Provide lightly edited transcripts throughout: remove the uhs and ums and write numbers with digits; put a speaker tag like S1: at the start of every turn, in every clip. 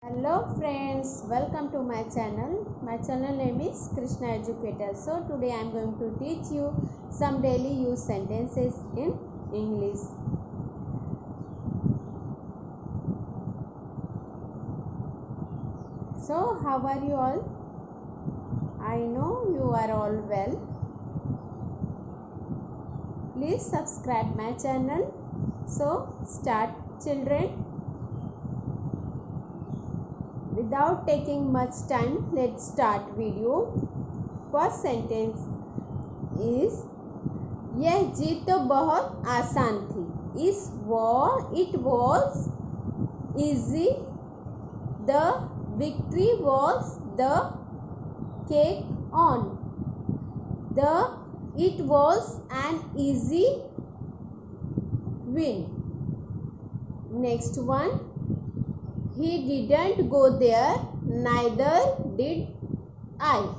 S1: Hello friends, welcome to my channel. My channel name is Krishna Educator. So today I am going to teach you some daily use sentences in English. So how are you all? I know you are all well. Please subscribe my channel. So start children. Without taking much time, let's start video. First sentence is यह जीत तो बहुत आसान थी. It was easy. The victory was the cake on. It was an easy win. Next one. He didn't go there, neither did I.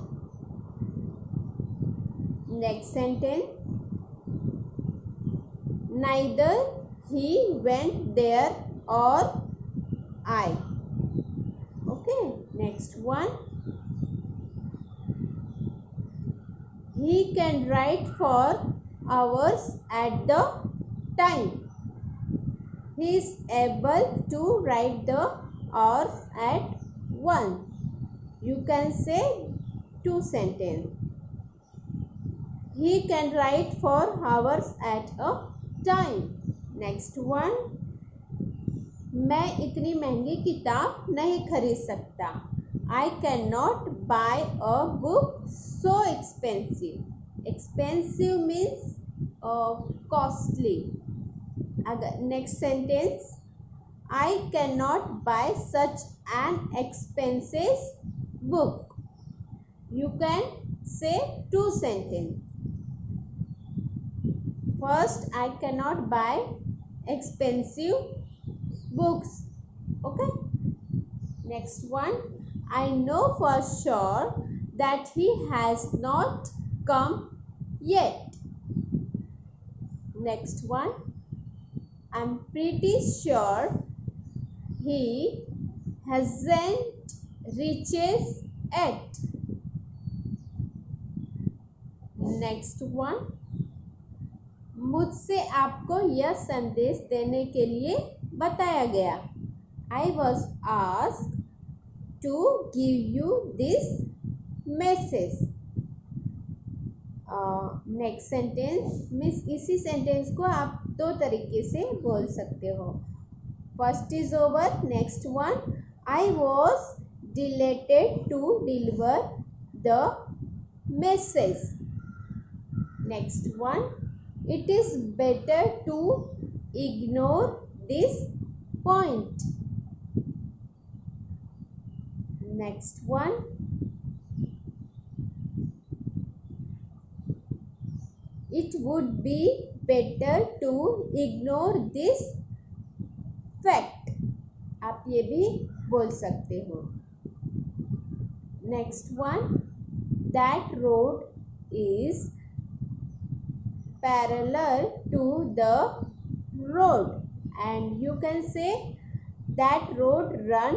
S1: Next sentence. Neither he went there or I. Okay. Next one. He can write for hours at the time. He is able to write the hours at once. You can say two sentences. He can write for hours at a time. Next one. मैं इतनी महंगी किताब नहीं खरीद सकता. I cannot buy a book so expensive. Expensive means costly. Next sentence. I cannot buy such an expensive book. You can say two sentences. First, I cannot buy expensive books. Okay. Next one. I know for sure that he has not come yet. Next one. I'm pretty sure he hasn't reached yet. Next one. मुझसे आपको यह संदेश देने के लिए बताया गया. I was asked to give you this message. Next sentence miss इसी सेंटेंस को आप दो तरीके से बोल सकते हो. First is over. Next one. I was deleted to deliver the message. Next one. It is better to ignore this point. Next one. It would be better to ignore this fact. आप ये भी बोल सकते हो. Next one. That road is parallel to the road, and you can say that road run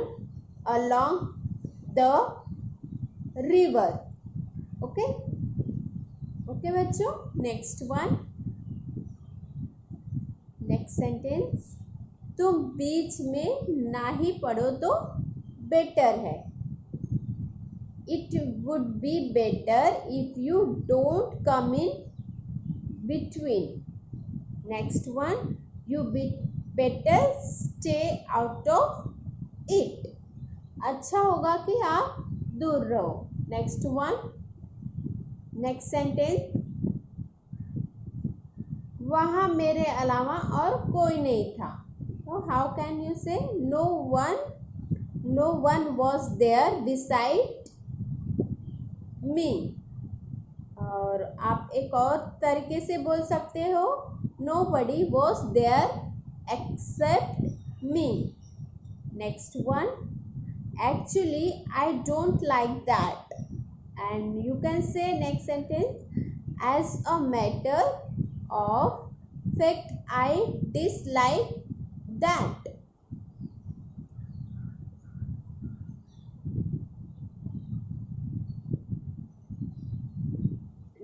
S1: along the river. Okay. Okay बच्चों. Next one. Next sentence. तुम बीच में ना ही पढ़ो तो बेटर है. It would be better if you don't come in between. Next one. You better stay out of it. अच्छा होगा कि आप दूर रहो. Next one. Next sentence. वहाँ मेरे अलावा और कोई नहीं था. तो how can you say no one was there beside me. और आप एक और तरीके से बोल सकते हो. Nobody was there except me. Next one. Actually I don't like that. And you can say next sentence. As a matter of fact, I dislike that.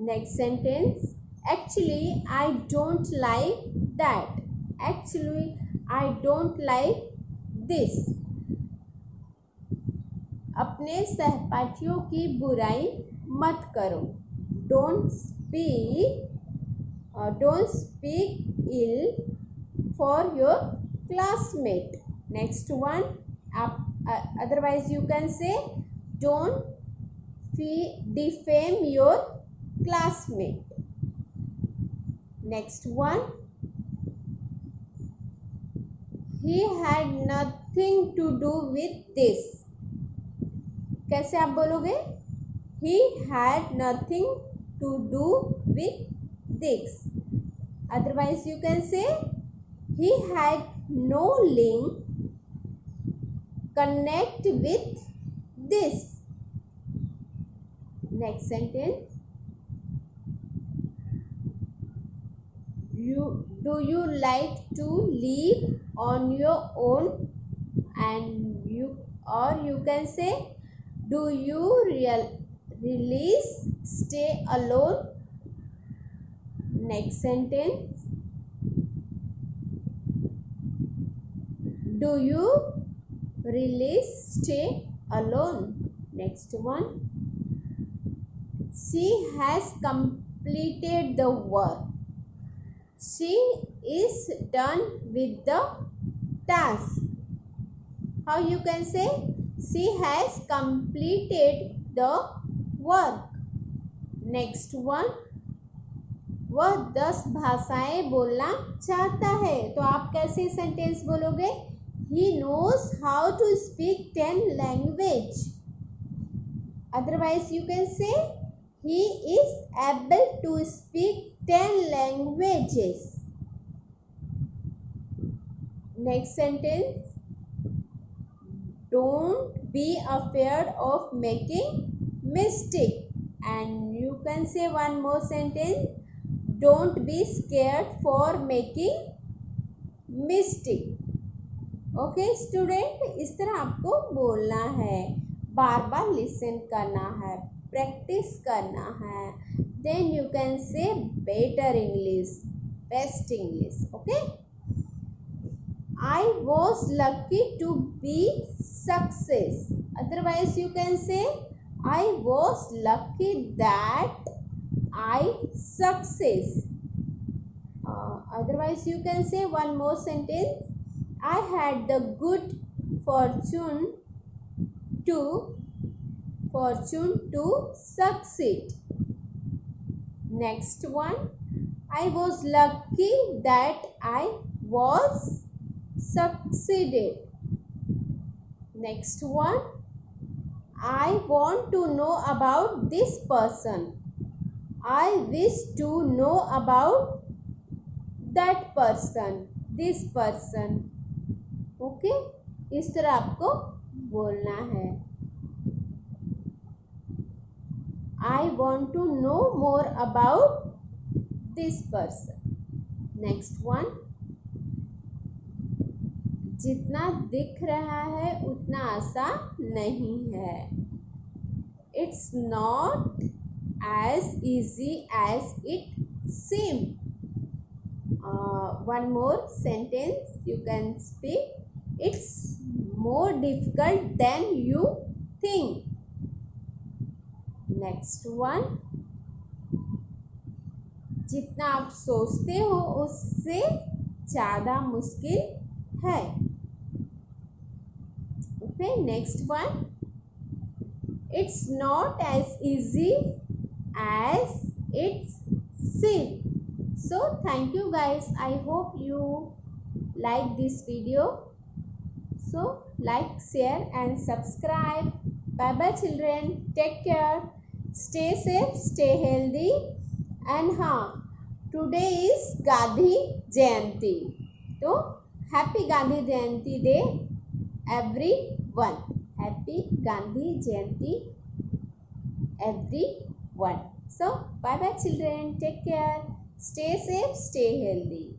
S1: Next sentence. Actually, I don't like that. Actually, I don't like this. अपने सहपाठियों की बुराई मत करो. Don't speak ill for your classmate. Next one. Otherwise you can say don't defame your classmate. Next one. He had nothing to do with this. कैसे आप बोलोगे? He had nothing to do with this. Otherwise you can say he had no link connect with this. Next sentence. Do you like to live on your own? And you can say do you really stay alone? Next sentence. Do you really stay alone? Next one. She has completed the work. She is done with the task. How you can say? She has completed the work. Next one. वह 10 भाषाएं बोलना चाहता है. तो आप कैसे sentence बोलोगे? He knows how to speak 10 languages. Otherwise you can say he is able to speak 10 languages. Next sentence. Don't be afraid of making mistake. And you can say one more sentence. Don't be scared for making mistake. Okay student, इस तरह आपको बोलना है, बार बार listen करना है, practice करना है. Then you can say better English, best English. Okay. I was lucky to be success. Otherwise you can say I was lucky that I success. Otherwise you can say one more sentence. I had the good fortune to succeed. Next one. I was lucky that I was succeeded. Next one. I want to know about this person. I wish to know about that person, this person. Okay, इस तरह आपको बोलना है. I want to know more about this person. Next one. जितना दिख रहा है उतना आसान नहीं है. It's not as easy as it seems. One more sentence you can speak. It's more difficult than you think. Next one. जितना आप सोचते हो उससे ज़्यादा मुश्किल है. Okay, next one. It's not as easy as it seems. So thank you guys. I hope you like this video. So like, share and subscribe. Bye bye children. Take care. Stay safe, stay healthy. And today is Gandhi Jayanti. So happy Gandhi Jayanti day everyone. Happy Gandhi Jayanti everyone. So bye bye children. Take care. Stay safe, stay healthy.